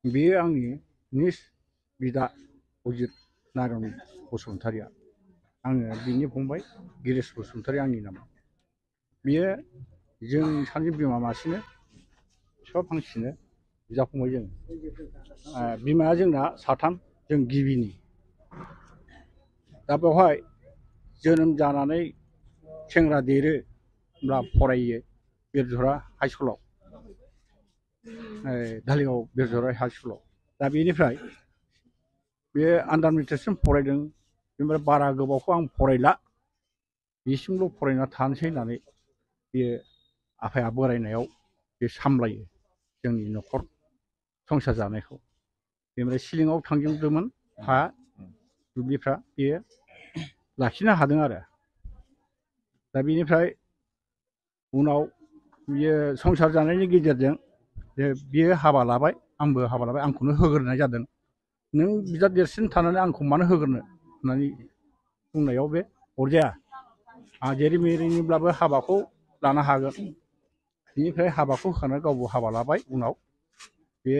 बेयो आंनि निज बिदा अजित नारायण बसुमतारिया आङो बिनि फंबाय गिरीश बसुमतारि आंनि नामा बियो जों सानै बिमा मासेनो बिफा फांसेनो बिदा फंबाय जों बिमाया जोंना साथाम जों गिबिनि दा बेवहाय जोनोम जानानै सेंग्रा देरो होमब्ला फरायो बिरझरा हाइ स्कुलाव धालिगाव बिरझरा हाइ स्कुलाव दा बेनिफ्राय बे आन्डार मेट्रिकसिम फरायदों बेनिफ्राय बारा गोबावखौ आं फरायला बिसिमल' फरायना थानोसै होननानै बे आफाया बोरायनायाव बे सामलायो जोंनि न'खर संसार जानायखौ बेनिफ्राय सिलिंआव थांजोबदोंमोन हा दुब्लिफ्रा बेयो लाखिनो हादों आरो दा बेनिफ्राय उनाव बियो संसार जानायनि गेजेरजों बियो हाबा लाबाय आंबो हाबा लाबाय आंखौनो होग्रोनाय जादों नों बिदा देरसिन थानानै आंखौ मानो होग्रोनो होननानै बुंनायाव बे अरजाया आंहा जेरै मेरैनिब्लाबो हाबाखौ लानो हागोन बिनिफ्राय हाबाखौ होखानानै गावबो हाबा लाबाय उनाव बे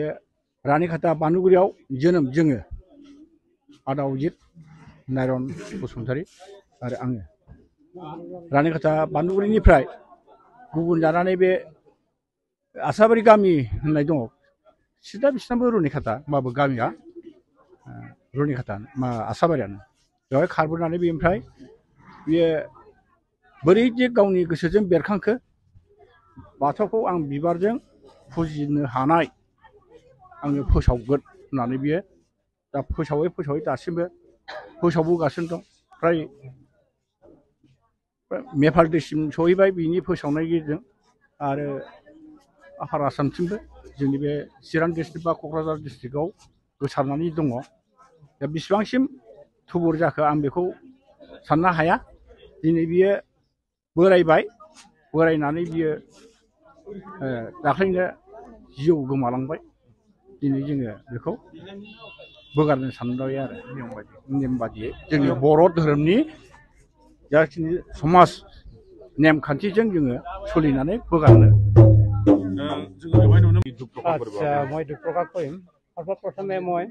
रानिखाता बानुगुरियाव जोनोम जोङो आदा अजित नारायण बसुमतारि आरो आङो रानिखाता बानुगुरिनिफ्राय गुबुन जानानै बे आसाबारि गामि होननाय दङ सिदा बिसिनाबो रुनिखाता होमबाबो गामिया रुनिखाता मा आसाबारियानो बेवहाय खारबोनानै बेनिफ्राय बियो बोरै जे गावनि गोसोजों बेरखांखो बाथौखौ आं बिबारजों फुजिनो हानाय आङो फोसावगोन होननानै बियो दा फोसावै फोसावै दासिमबो फोसावबोगासिनो दं फ्राय नेपाल दैसिम सहैबाय बिनि फोसावनायनि गेजेरजों आरो आफार आसामथिंबो जोंनि बे चिरां डिस्ट्रिक्ट बा क'क्राझार डिस्ट्रिक्टआव गोसारनानै दङ दा बेसेबांसिम थुबुर जाखो आं बेखौ साननो हाया दिनै बियो बोरायबाय बोरायनानै बियो दाख्लैनो जिउ गोमालांबाय दिनै जोङो बेखौ बोगारनो सानबाय आरो नेम बादियै जोंनि बर' धोरोमनि जाखिनि समाज नेमखान्थिजों जोङो सोलिनानै बोगारनो আচ্ছা মই দুখ প্ৰকাশ কৰিম সৰ্বপ্ৰথমে মই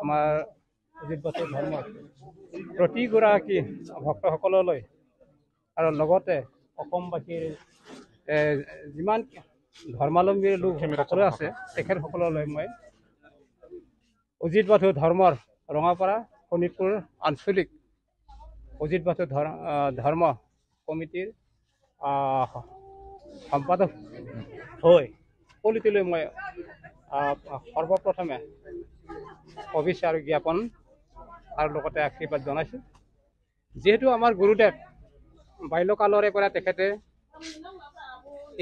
আমাৰ অজিত বাসু ধৰ্মৰ প্ৰতিগৰাকী ভক্তসকললৈ আৰু লগতে অসমবাসীৰ যিমান ধৰ্মাৱলম্বীৰ লোক সকলো আছে তেখেতসকললৈ মই অজিত বাসু ধৰ্মৰ ৰঙাপাৰা শোণিতপুৰ আঞ্চলিক অজিত বাসু ধৰ্ম কমিটিৰ সম্পাদক হৈ কলিতিলৈ মই সৰ্বপ্ৰথমে শুভেচ্ছা আৰু জ্ঞাপন আৰু লগতে আশীৰ্বাদ জনাইছোঁ যিহেতু আমাৰ গুৰুদেৱ বাল্যকালৰে পৰা তেখেতে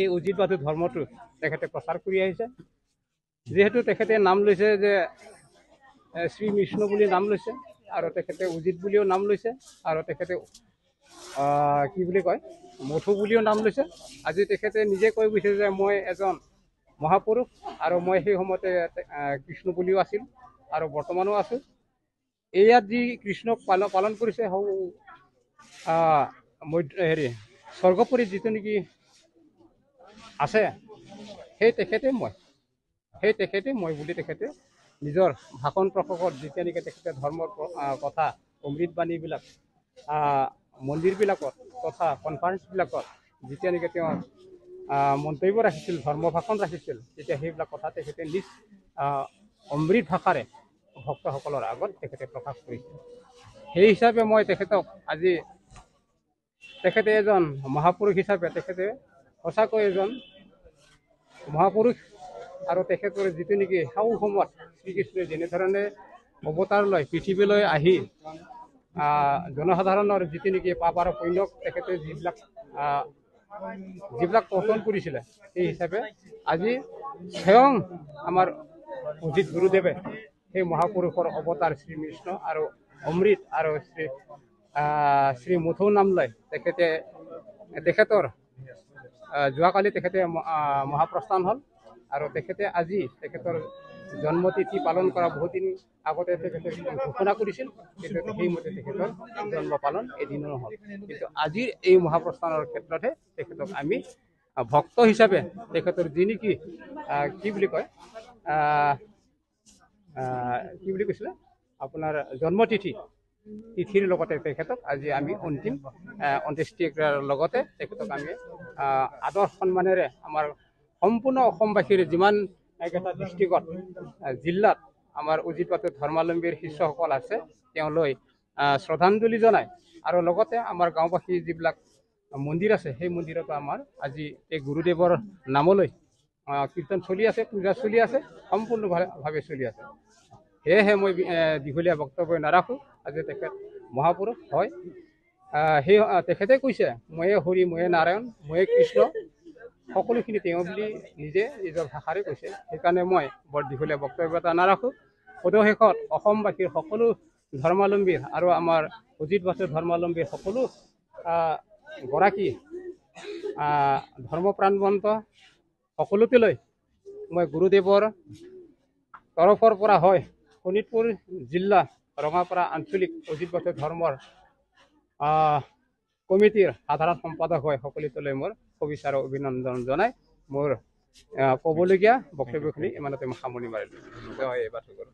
এই অজিত বাসু ধৰ্মটো তেখেতে প্ৰচাৰ কৰি আহিছে যিহেতু তেখেতে নাম লৈছে যে শ্ৰী বিষ্ণু বুলি নাম লৈছে আৰু তেখেতে অজিত বুলিও নাম লৈছে আৰু তেখেতে কি বুলি কয় মধু বুলিও নাম লৈছে আজি তেখেতে নিজে কৈ গৈছে যে মই এজন মহাপুৰুষ আৰু মই সেই সময়তে কৃষ্ণ বুলিও আছিল আৰু বৰ্তমানো আছোঁ ইয়াত যি কৃষ্ণক পালন কৰিছে হেৰি স্বৰ্গপুৰী যিটো নেকি আছে সেই তেখেতে মই বুলি তেখেতে নিজৰ ভাষণ প্ৰসংগত যেতিয়া নেকি তেখেতে ধৰ্মৰ কথা অমৃতবাণীবিলাক মন্দিৰবিলাকত তথা কনফাৰেন্সবিলাকত যেতিয়া নেকি তেওঁ মন্তব্য ৰাখিছিল ধৰ্ম ভাষণ ৰাখিছিল তেতিয়া সেইবিলাক কথা তেখেতে নিজ অমৃত ভাষাৰে ভক্তসকলৰ আগত তেখেতে প্ৰকাশ কৰিছিল সেই হিচাপে মই তেখেতক আজি তেখেতে এজন মহাপুৰুষ হিচাপে তেখেতে সঁচাকৈ এজন মহাপুৰুষ আৰু তেখেতৰ যিটো নেকি সাউ সময়ত শ্ৰীকৃষ্ণই যেনেধৰণে অৱতাৰ লৈ পৃথিৱীলৈ আহি জনসাধাৰণৰ যিটো নেকি পাপ আৰু পুণ্যক তেখেতে যিবিলাক পতন কৰিছিলে সেই হিচাপে আজি স্বয়ং আমাৰ অজিত গুৰুদেৱে সেই মহাপুৰুষৰ অৱতাৰ শ্ৰী কৃষ্ণ আৰু অমৃত আৰু শ্ৰী মথু নাম লয় তেখেতৰ যোৱাকালি তেখেতে মহাপ্ৰস্থান হ'ল আৰু তেখেতে আজি তেখেতৰ জন্মতিথি পালন কৰা বহুত দিন আগতে তেখেতে ঘোষণা কৰিছিল, কিন্তু সেইমতে তেখেতৰ জন্ম পালন এদিনো হ'ল। কিন্তু আজিৰ এই মহাপ্ৰস্থানৰ ক্ষেত্ৰতহে তেখেতক আমি ভক্ত হিচাপে তেখেতৰ যি নেকি কি বুলি কয় কি বুলি কৈছিলে আপোনাৰ তিথিৰ লগতে তেখেতক আজি আমি অন্ত্যেষ্টিক্ৰিয়াৰ লগতে তেখেতক আমি আদৰ সন্মানেৰে আমাৰ সম্পূৰ্ণ অসমবাসীৰ যিমান এটা ডিষ্ট্ৰিক্টত জিলাত আমাৰ অজিত বাটুৰ ধৰ্মাৱলম্বীৰ শিষ্যসকল আছে তেওঁলৈ শ্ৰদ্ধাঞ্জলি জনায় আৰু লগতে আমাৰ গাঁওবাসী যিবিলাক মন্দিৰ আছে সেই মন্দিৰতো আমাৰ আজি এই গুৰুদেৱৰ নামলৈ কীৰ্তন চলি আছে, পূজা চলি আছে, সম্পূৰ্ণভাৱে চলি আছে। সেয়েহে মই দীঘলীয়া বক্তব্য নাৰাখোঁ। আজি তেখেত মহাপুৰুষ হয়, সেই তেখেতে কৈছে ময়ে হৰি ময়ে নাৰায়ণ ময়ে কৃষ্ণ, সকলোখিনি তেওঁ বুলি নিজে নিজৰ ভাষাৰে কৈছে। সেইকাৰণে মই বৰ দীঘলীয়া বক্তব্য এটা নাৰাখোঁ। পদশেষত অসমবাসীৰ সকলো ধৰ্মাৱলম্বীৰ আৰু আমাৰ অজিত বাটুৰ ধৰ্মাৱলম্বীৰ সকলো গৰাকী ধৰ্মপ্ৰাণবন্ত সকলোকে লৈ মই গুৰুদেৱৰ তৰফৰ পৰা হয় শোণিতপুৰ জিলা ৰঙাপাৰা আঞ্চলিক অজিত বাটুৰ ধৰ্মৰ কমিটিৰ সাধাৰণ সম্পাদক হয় সকলোলৈ মোৰ শুভেচ্ছা আৰু অভিনন্দন জনাই মোৰ ক'বলগীয়া বক্তব্যখিনি ইমানতে মই সামৰণি মাৰিলোঁ। জয় বাটুৰ।